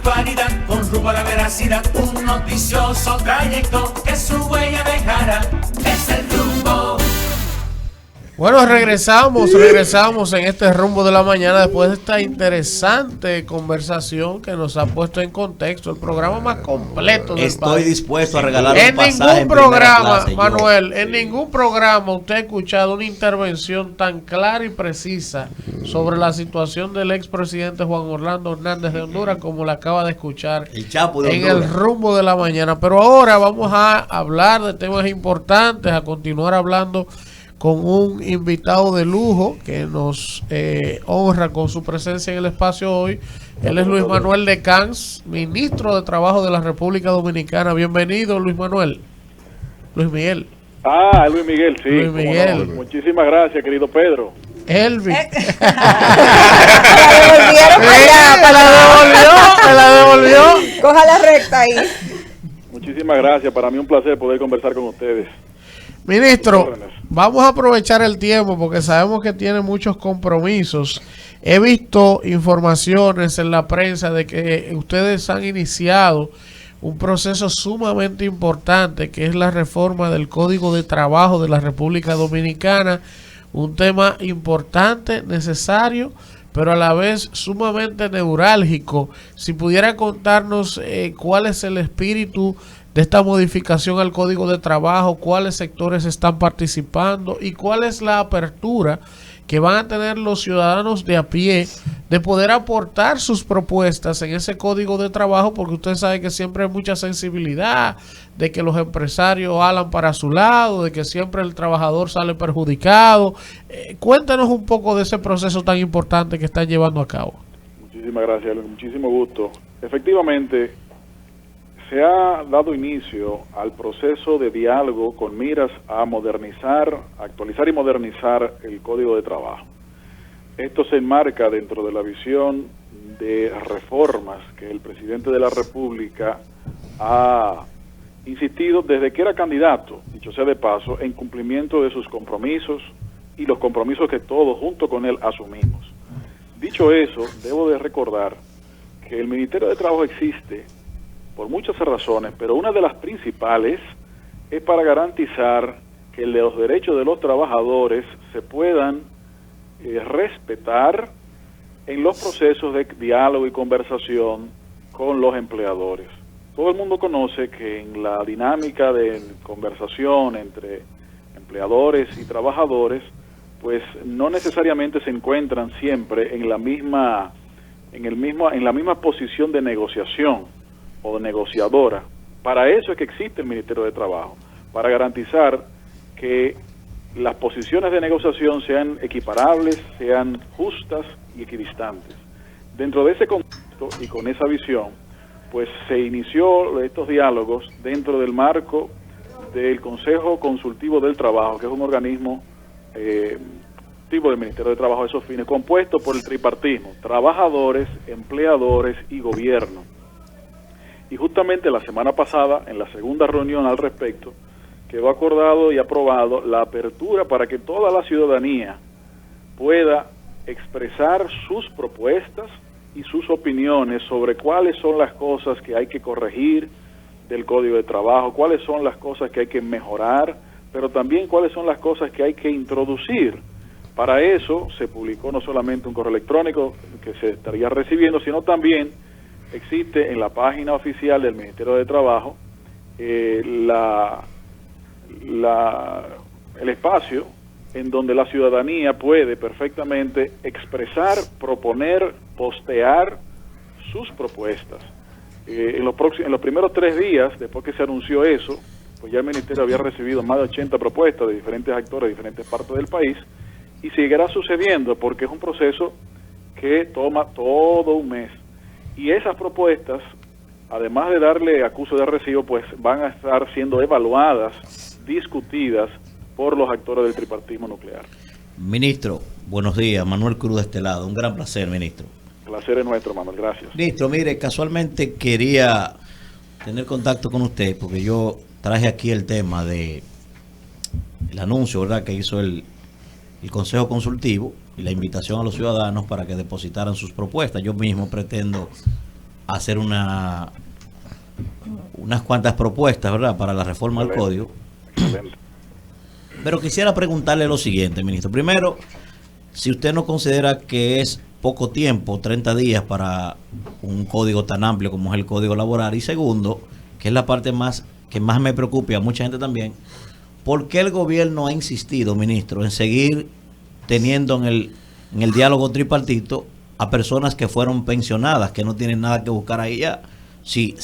actualidad, con rumbo a la veracidad, un noticioso trayecto que su huella dejará. Es el Rumbo. Bueno, regresamos en este Rumbo de la Mañana después de esta interesante conversación que nos ha puesto en contexto el programa más completo del Estoy país. dispuesto a regalar un En pasaje ningún programa, clase, Manuel, en ningún programa usted ha escuchado una intervención tan clara y precisa sobre la situación del expresidente Juan Orlando Hernández de Honduras como la acaba de escuchar el Chapo de en Honduras. el Rumbo de la Mañana. Pero ahora vamos a hablar de temas importantes, a continuar hablando con un invitado de lujo que nos honra con su presencia en el espacio hoy. Él es Luis Manuel de Camps, ministro de Trabajo de la República Dominicana. Bienvenido, Luis Manuel. Luis Miguel. Luis Miguel, sí. Luis Miguel. No. Muchísimas gracias, querido Pedro. Elvis. Me la devolvió. Coja la recta ahí. Muchísimas gracias. Para mí un placer poder conversar con ustedes. Ministro, vamos a aprovechar el tiempo porque sabemos que tiene muchos compromisos. He visto informaciones en la prensa de que ustedes han iniciado un proceso sumamente importante que es la reforma del Código de Trabajo de la República Dominicana, un tema importante, necesario, pero a la vez sumamente neurálgico. Si pudiera contarnos cuál es el espíritu de esta modificación al Código de Trabajo, cuáles sectores están participando y cuál es la apertura que van a tener los ciudadanos de a pie de poder aportar sus propuestas en ese Código de Trabajo, porque usted sabe que siempre hay mucha sensibilidad, de que los empresarios jalan para su lado, de que siempre el trabajador sale perjudicado. Cuéntanos un poco de ese proceso tan importante que están llevando a cabo. Muchísimas gracias, muchísimo gusto. Efectivamente, se ha dado inicio al proceso de diálogo con miras a modernizar, actualizar y modernizar el Código de Trabajo. Esto se enmarca dentro de la visión de reformas que el presidente de la República ha insistido desde que era candidato, dicho sea de paso, en cumplimiento de sus compromisos y los compromisos que todos junto con él asumimos. Dicho eso, debo de recordar que el Ministerio de Trabajo existe por muchas razones, pero una de las principales es para garantizar que los derechos de los trabajadores se puedan respetar en los procesos de diálogo y conversación con los empleadores. Todo el mundo conoce que en la dinámica de conversación entre empleadores y trabajadores, pues no necesariamente se encuentran siempre en la misma posición de negociación o negociadora. Para eso es que existe el Ministerio de Trabajo, para garantizar que las posiciones de negociación sean equiparables, sean justas y equidistantes. Dentro de ese contexto y con esa visión, pues se inició estos diálogos dentro del marco del Consejo Consultivo del Trabajo, que es un organismo tipo del Ministerio de Trabajo a esos fines, compuesto por el tripartismo, trabajadores, empleadores y gobierno. Y justamente la semana pasada, en la segunda reunión al respecto, quedó acordado y aprobado la apertura para que toda la ciudadanía pueda expresar sus propuestas y sus opiniones sobre cuáles son las cosas que hay que corregir del Código de Trabajo, cuáles son las cosas que hay que mejorar, pero también cuáles son las cosas que hay que introducir. Para eso se publicó no solamente un correo electrónico que se estaría recibiendo, sino también existe en la página oficial del Ministerio de Trabajo el espacio en donde la ciudadanía puede perfectamente expresar, proponer, postear sus propuestas. En los primeros 3 días, después que se anunció eso, pues ya el Ministerio había recibido más de 80 propuestas de diferentes actores de diferentes partes del país, y seguirá sucediendo porque es un proceso que toma todo un mes. Y esas propuestas, además de darle acuso de recibo, pues van a estar siendo evaluadas, discutidas por los actores del tripartismo nuclear. Ministro, buenos días. Manuel Cruz de este lado. Un gran placer, ministro. Placer es nuestro, Manuel. Gracias. Ministro, mire, casualmente quería tener contacto con usted porque yo traje aquí el tema de el anuncio, ¿verdad?, que hizo el Consejo Consultivo y la invitación a los ciudadanos para que depositaran sus propuestas. Yo mismo pretendo hacer unas cuantas propuestas, ¿verdad?, para la reforma del código. Excelente. Pero quisiera preguntarle lo siguiente, ministro. Primero, si usted no considera que es poco tiempo, 30 días, para un código tan amplio como es el código laboral. Y segundo, que es la parte que más me preocupa, y a mucha gente también, ¿por qué el gobierno ha insistido, ministro, en seguir teniendo en el diálogo tripartito a personas que fueron pensionadas, que no tienen nada que buscar ahí ya? Sí,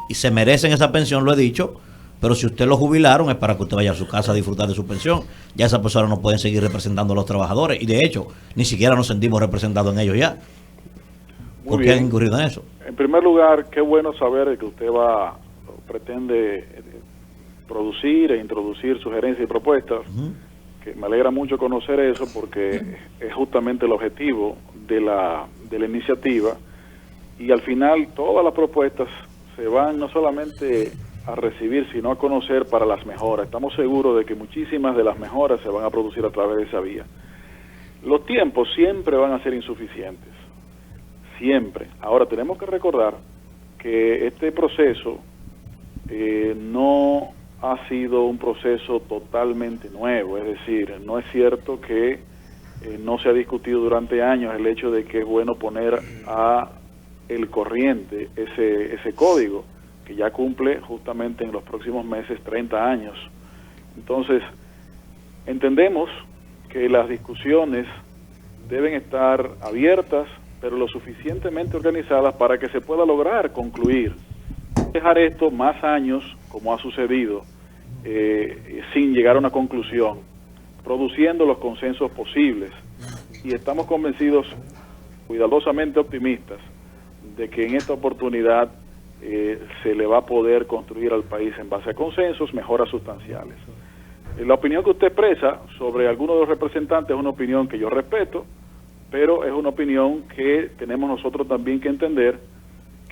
y se merecen esa pensión, lo he dicho, pero si usted lo jubilaron es para que usted vaya a su casa a disfrutar de su pensión. Ya esas personas no pueden seguir representando a los trabajadores, y de hecho ni siquiera nos sentimos representados en ellos ya. ¿Por qué han incurrido en eso? En primer lugar, qué bueno saber que usted pretende producir e introducir sugerencias y propuestas. Que me alegra mucho conocer eso, porque es justamente el objetivo de la iniciativa, y al final todas las propuestas se van no solamente a recibir, sino a conocer para las mejoras. Estamos seguros de que muchísimas de las mejoras se van a producir a través de esa vía. Los tiempos siempre van a ser insuficientes, siempre. Ahora, tenemos que recordar que este proceso no ha sido un proceso totalmente nuevo, es decir, no es cierto que no se ha discutido durante años el hecho de que es bueno poner a el corriente ese código, que ya cumple justamente en los próximos meses 30 años. Entonces, entendemos que las discusiones deben estar abiertas, pero lo suficientemente organizadas para que se pueda lograr concluir. Dejar esto más años, como ha sucedido, sin llegar a una conclusión, produciendo los consensos posibles. Y estamos convencidos, cuidadosamente optimistas, de que en esta oportunidad se le va a poder construir al país en base a consensos, mejoras sustanciales. La opinión que usted expresa sobre algunos de los representantes es una opinión que yo respeto, pero es una opinión que tenemos nosotros también que entender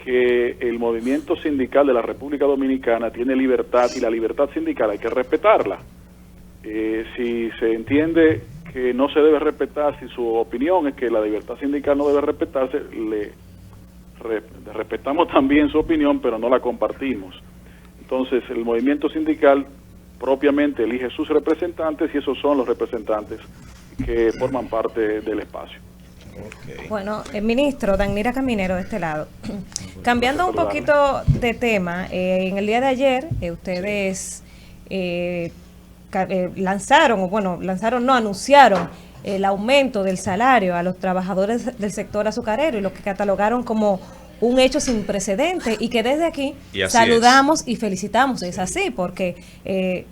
que el movimiento sindical de la República Dominicana tiene libertad, y la libertad sindical hay que respetarla. Si se entiende que no se debe respetar, si su opinión es que la libertad sindical no debe respetarse, respetamos también su opinión, pero no la compartimos. Entonces, el movimiento sindical propiamente elige sus representantes, y esos son los representantes que forman parte del espacio. Bueno, el ministro Danira Caminero de este lado. Cambiando un poquito de tema, en el día de ayer ustedes anunciaron el aumento del salario a los trabajadores del sector azucarero, y lo que catalogaron como un hecho sin precedente, y que desde aquí saludamos y felicitamos. Es así, porque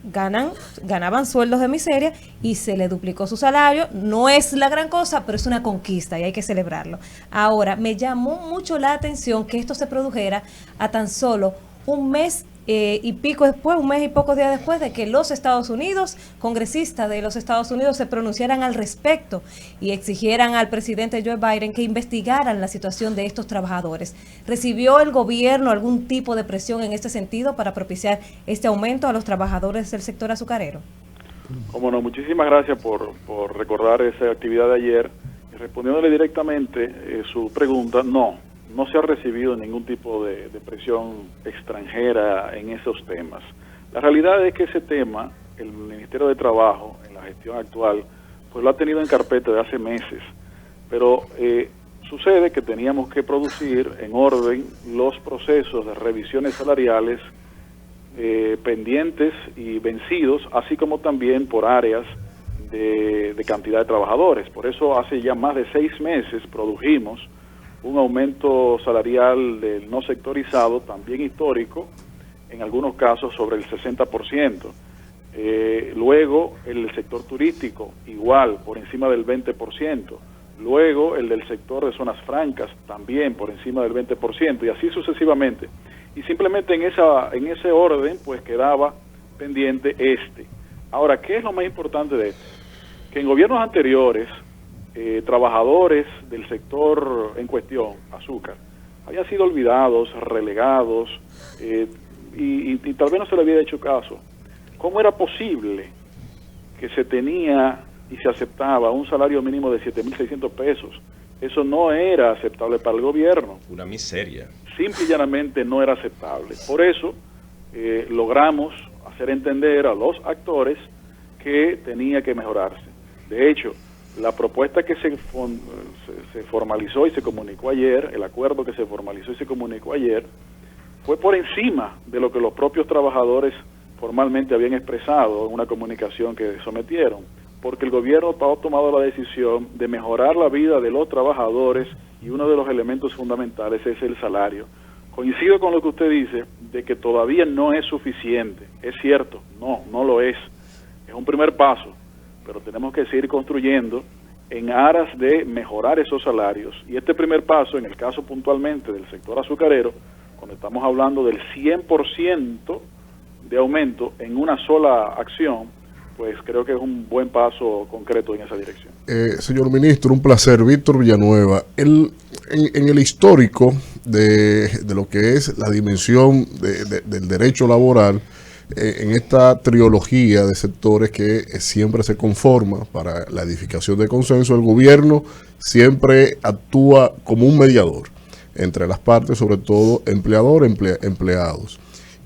ganaban sueldos de miseria y se le duplicó su salario. No es la gran cosa, pero es una conquista y hay que celebrarlo. Ahora, me llamó mucho la atención que esto se produjera a tan solo un mes y pico después, un mes y pocos días después de que los Estados Unidos, congresistas de los Estados Unidos, se pronunciaran al respecto y exigieran al presidente Joe Biden que investigaran la situación de estos trabajadores. ¿Recibió el gobierno algún tipo de presión en este sentido para propiciar este aumento a los trabajadores del sector azucarero? Como no, muchísimas gracias por recordar esa actividad de ayer. Y respondiéndole directamente su pregunta, no se ha recibido ningún tipo de presión extranjera en esos temas. La realidad es que ese tema, el Ministerio de Trabajo, en la gestión actual, pues lo ha tenido en carpeta de hace meses, pero sucede que teníamos que producir en orden los procesos de revisiones salariales pendientes y vencidos, así como también por áreas de cantidad de trabajadores. Por eso hace ya más de 6 meses produjimos un aumento salarial del no sectorizado, también histórico, en algunos casos sobre el 60%. Luego el sector turístico, igual, por encima del 20%. Luego el del sector de zonas francas, también por encima del 20%, y así sucesivamente. Y simplemente en ese orden, pues quedaba pendiente este. Ahora, ¿qué es lo más importante de esto? Que en gobiernos anteriores, trabajadores del sector en cuestión, azúcar, habían sido olvidados, relegados, y tal vez no se le había hecho caso. ¿Cómo era posible que se tenía y se aceptaba un salario mínimo de 7.600 pesos? Eso no era aceptable para el gobierno. Una miseria. simple y llanamente no era aceptable. Por eso logramos hacer entender a los actores que tenía que mejorarse. De hecho, la propuesta que se formalizó y se comunicó ayer, el acuerdo que se formalizó y se comunicó ayer, fue por encima de lo que los propios trabajadores formalmente habían expresado en una comunicación que sometieron, porque el gobierno ha tomado la decisión de mejorar la vida de los trabajadores y uno de los elementos fundamentales es el salario. Coincido con lo que usted dice, de que todavía no es suficiente. Es cierto, no lo es. Es un primer paso, pero tenemos que seguir construyendo en aras de mejorar esos salarios. Y este primer paso, en el caso puntualmente del sector azucarero, cuando estamos hablando del 100% de aumento en una sola acción, pues creo que es un buen paso concreto en esa dirección. Señor ministro, un placer. Víctor Villanueva, en el histórico de lo que es la dimensión del derecho laboral, en esta trilogía de sectores que siempre se conforma para la edificación de consenso, el gobierno siempre actúa como un mediador entre las partes, sobre todo empleados.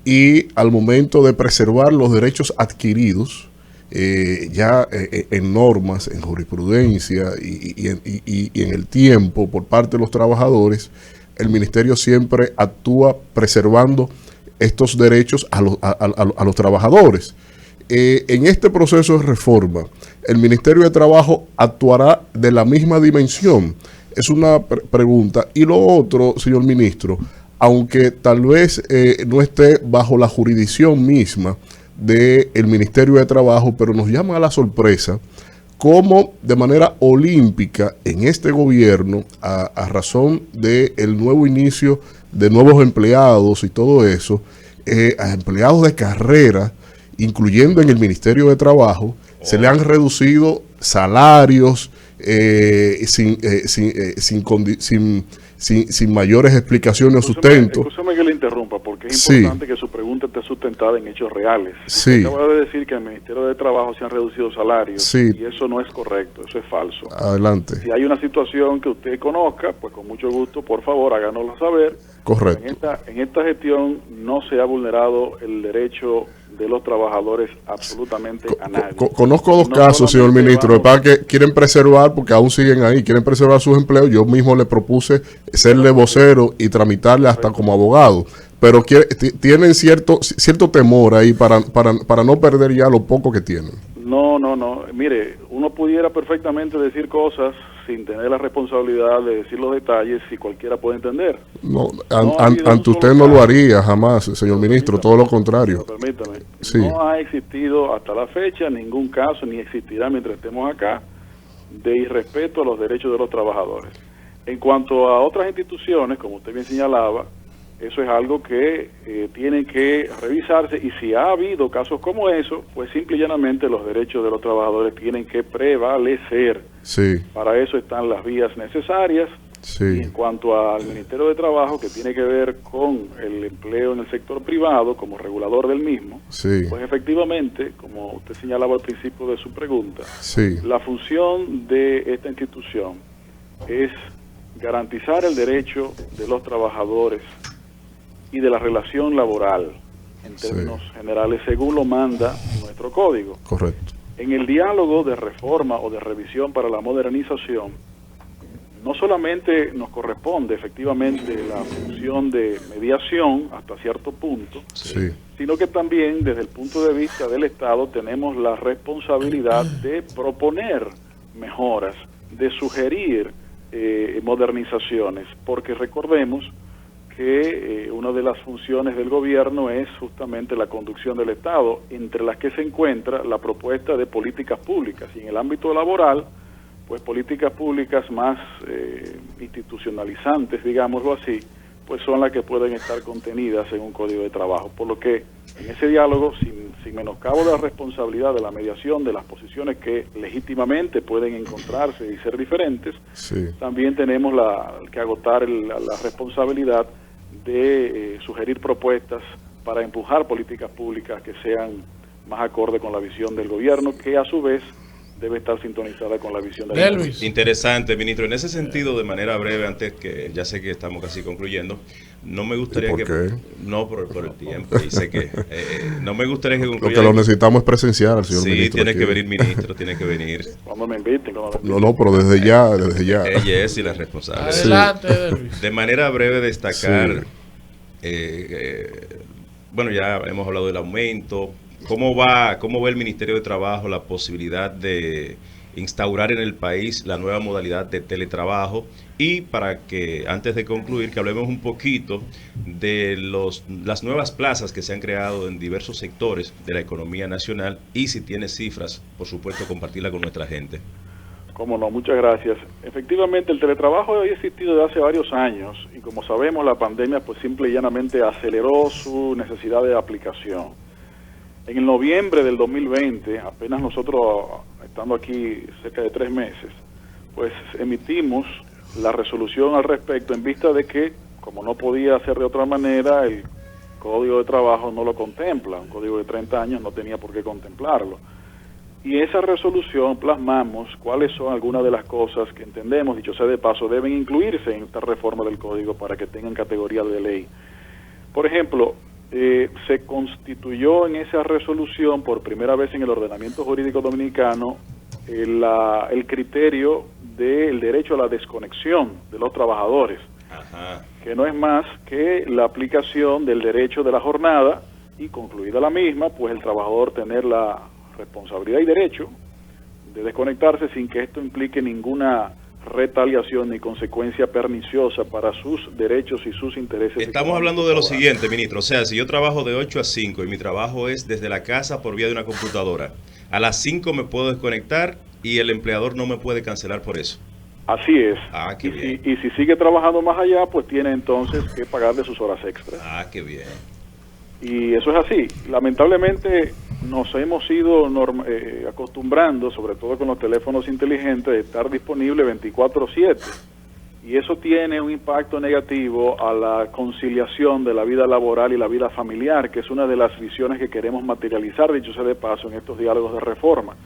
Y al momento de preservar los derechos adquiridos, en normas, en jurisprudencia y en el tiempo por parte de los trabajadores, el ministerio siempre actúa preservando estos derechos a los trabajadores. En este proceso de reforma, ¿el Ministerio de Trabajo actuará de la misma dimensión? Es una pregunta. Y lo otro, señor ministro, aunque tal vez no esté bajo la jurisdicción misma del Ministerio de Trabajo, pero nos llama a la sorpresa cómo de manera olímpica en este gobierno, a razón del nuevo inicio de nuevos empleados y todo eso, a empleados de carrera, incluyendo en el Ministerio de Trabajo, se le han reducido salarios sin mayores explicaciones o sustento. Escúchame que le interrumpa, porque es importante que su pregunta esté sustentada en hechos reales. Sí. Acaba de decir que en el Ministerio de Trabajo se han reducido salarios, y eso no es correcto, eso es falso. Adelante. Si hay una situación que usted conozca, pues con mucho gusto, por favor, háganoslo saber. Correcto. En esta gestión no se ha vulnerado el derecho de los trabajadores absolutamente a nadie. Conozco dos casos, señor ministro, que quieren preservar, porque aún siguen ahí, quieren preservar sus empleos. Yo mismo le propuse serle vocero y tramitarle hasta como abogado, pero tienen cierto temor ahí para no perder ya lo poco que tienen. No. Mire, uno pudiera perfectamente decir cosas sin tener la responsabilidad de decir los detalles si cualquiera puede entender. Ante usted no lo haría jamás, señor ministro, todo lo contrario. Permítame. Sí. No ha existido hasta la fecha ningún caso, ni existirá mientras estemos acá, de irrespeto a los derechos de los trabajadores. En cuanto a otras instituciones, como usted bien señalaba, eso es algo que tiene que revisarse, y si ha habido casos como eso, pues simple y llanamente los derechos de los trabajadores tienen que prevalecer. Sí. Para eso están las vías necesarias. Sí. Y en cuanto al Ministerio de Trabajo, que tiene que ver con el empleo en el sector privado como regulador del mismo, sí, pues efectivamente, como usted señalaba al principio de su pregunta, sí, la función de esta institución es garantizar el derecho de los trabajadores y de la relación laboral en términos generales, según lo manda nuestro código. Correcto. En el diálogo de reforma o de revisión para la modernización, no solamente nos corresponde efectivamente la función de mediación hasta cierto punto, sí, sino que también desde el punto de vista del Estado tenemos la responsabilidad de proponer mejoras, de sugerir modernizaciones, porque recordemos que una de las funciones del gobierno es justamente la conducción del Estado, entre las que se encuentra la propuesta de políticas públicas, y en el ámbito laboral, pues políticas públicas más institucionalizantes, digámoslo así, pues son las que pueden estar contenidas en un código de trabajo. Por lo que en ese diálogo, sin menoscabo de la responsabilidad de la mediación de las posiciones que legítimamente pueden encontrarse y ser diferentes, sí, también tenemos que agotar la responsabilidad de sugerir propuestas para empujar políticas públicas que sean más acorde con la visión del gobierno, que a su vez debe estar sintonizada con la visión de Delvis. Interesante, ministro. En ese sentido, de manera breve, antes que ya sé que estamos casi concluyendo, no me gustaría ¿Y por qué? No, por el tiempo. Y sé que no me gustaría que concluya. Lo que lo necesitamos es presenciar al señor sí, ministro. tiene aquí. que venir ministro, tiene que venir. Cuando me inviten. No, pero desde ya. Ella es y la responsable. Adelante, Delvis. De manera breve destacar, Sí. bueno, ya hemos hablado del aumento. ¿Cómo ve el Ministerio de Trabajo la posibilidad de instaurar en el país la nueva modalidad de teletrabajo? Y para que, antes de concluir, que hablemos un poquito de las nuevas plazas que se han creado en diversos sectores de la economía nacional y si tiene cifras, por supuesto, compartirla con nuestra gente. Cómo no, muchas gracias. Efectivamente, el teletrabajo ha existido desde hace varios años y como sabemos, la pandemia pues simple y llanamente aceleró su necesidad de aplicación. En el noviembre del 2020, apenas nosotros, estando aquí cerca de 3 meses, pues emitimos la resolución al respecto en vista de que, como no podía ser de otra manera, el Código de Trabajo no lo contempla. Un código de 30 años no tenía por qué contemplarlo. Y esa resolución plasmamos cuáles son algunas de las cosas que entendemos, dicho sea de paso, deben incluirse en esta reforma del código para que tengan categoría de ley. Por ejemplo, se constituyó en esa resolución por primera vez en el ordenamiento jurídico dominicano el criterio del derecho a la desconexión de los trabajadores, Ajá. que no es más que la aplicación del derecho de la jornada y concluida la misma, pues el trabajador tener la responsabilidad y derecho de desconectarse sin que esto implique ninguna retaliación ni consecuencia perniciosa para sus derechos y sus intereses. Estamos hablando de lo siguiente, ministro. O sea, si yo trabajo de 8 a 5 y mi trabajo es desde la casa por vía de una computadora, a las 5 me puedo desconectar y el empleador no me puede cancelar por eso. Así es. Ah, qué bien. Y si sigue trabajando más allá, pues tiene entonces que pagarle sus horas extras. Ah, qué bien. Y eso es así. Lamentablemente nos hemos ido acostumbrando, sobre todo con los teléfonos inteligentes, de estar disponible 24/7. Y eso tiene un impacto negativo a la conciliación de la vida laboral y la vida familiar, que es una de las visiones que queremos materializar, dicho sea de paso, en estos diálogos de reforma.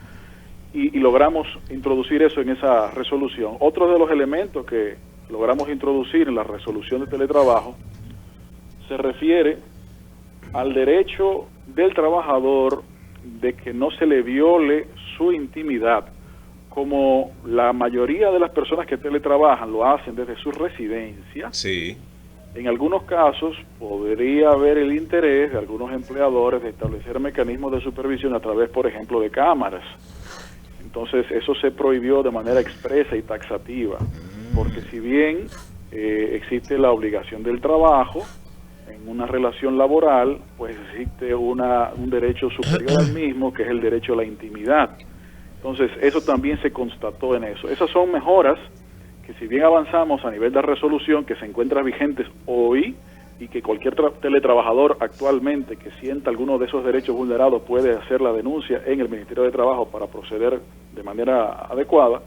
Y logramos introducir eso en esa resolución. Otro de los elementos que logramos introducir en la resolución de teletrabajo se refiere al derecho del trabajador de que no se le viole su intimidad, como la mayoría de las personas que teletrabajan lo hacen desde su residencia. Sí. En algunos casos podría haber el interés de algunos empleadores de establecer mecanismos de supervisión a través, por ejemplo, de cámaras. Entonces eso se prohibió de manera expresa y taxativa, porque si bien existe la obligación del trabajo, en una relación laboral, pues existe un derecho superior al mismo, que es el derecho a la intimidad. Entonces, eso también se constató en eso. Esas son mejoras que, si bien avanzamos a nivel de resolución, que se encuentran vigentes hoy, y que cualquier teletrabajador actualmente que sienta alguno de esos derechos vulnerados puede hacer la denuncia en el Ministerio de Trabajo para proceder de manera adecuada,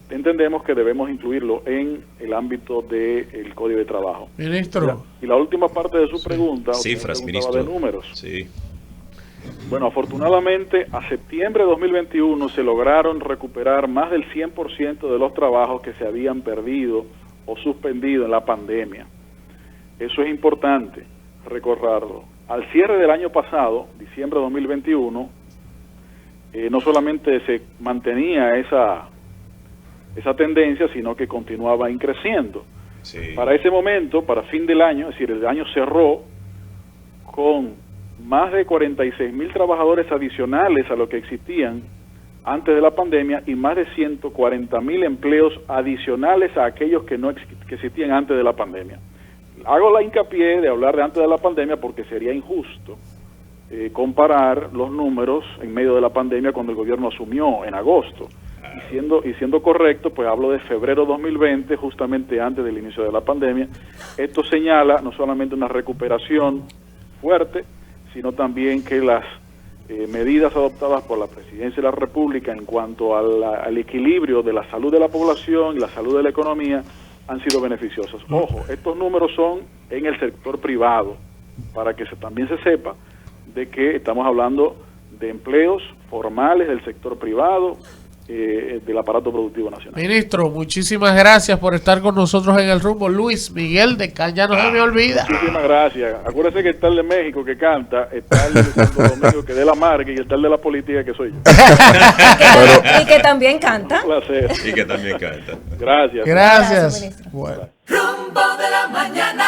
entendemos que debemos incluirlo en el ámbito del Código de Trabajo. Ministro. Y la última parte de su pregunta, Cifras, usted ministro. de números. Sí. Bueno, afortunadamente a septiembre de 2021 se lograron recuperar más del 100% de los trabajos que se habían perdido o suspendido en la pandemia. Eso es importante recordarlo. Al cierre del año pasado, diciembre de 2021, no solamente se mantenía esa tendencia, sino que continuaba creciendo. Sí. Para ese momento, para fin del año, es decir, el año cerró con más de 46,000 trabajadores adicionales a lo que existían antes de la pandemia y más de 140,000 empleos adicionales a aquellos que existían antes de la pandemia. Hago la hincapié de hablar de antes de la pandemia porque sería injusto comparar los números en medio de la pandemia cuando el gobierno asumió en agosto. Y siendo correcto, pues hablo de febrero 2020, justamente antes del inicio de la pandemia. Esto señala no solamente una recuperación fuerte, sino también que las medidas adoptadas por la Presidencia de la República en cuanto al equilibrio de la salud de la población y la salud de la economía han sido beneficiosas. Ojo, estos números son en el sector privado, para que también se sepa de que estamos hablando de empleos formales del sector privado, del aparato productivo nacional. Ministro, muchísimas gracias por estar con nosotros en El Rumbo. Luis Miguel de Caña, no se me olvida. Muchísimas gracias. Acuérdese que está el de México que canta, está el de Santo Domingo que de la marca y está el de la política que soy yo. Y que también canta. Un placer. Y que también canta. Gracias. Gracias. Ministro. Bueno. Rumbo de la mañana.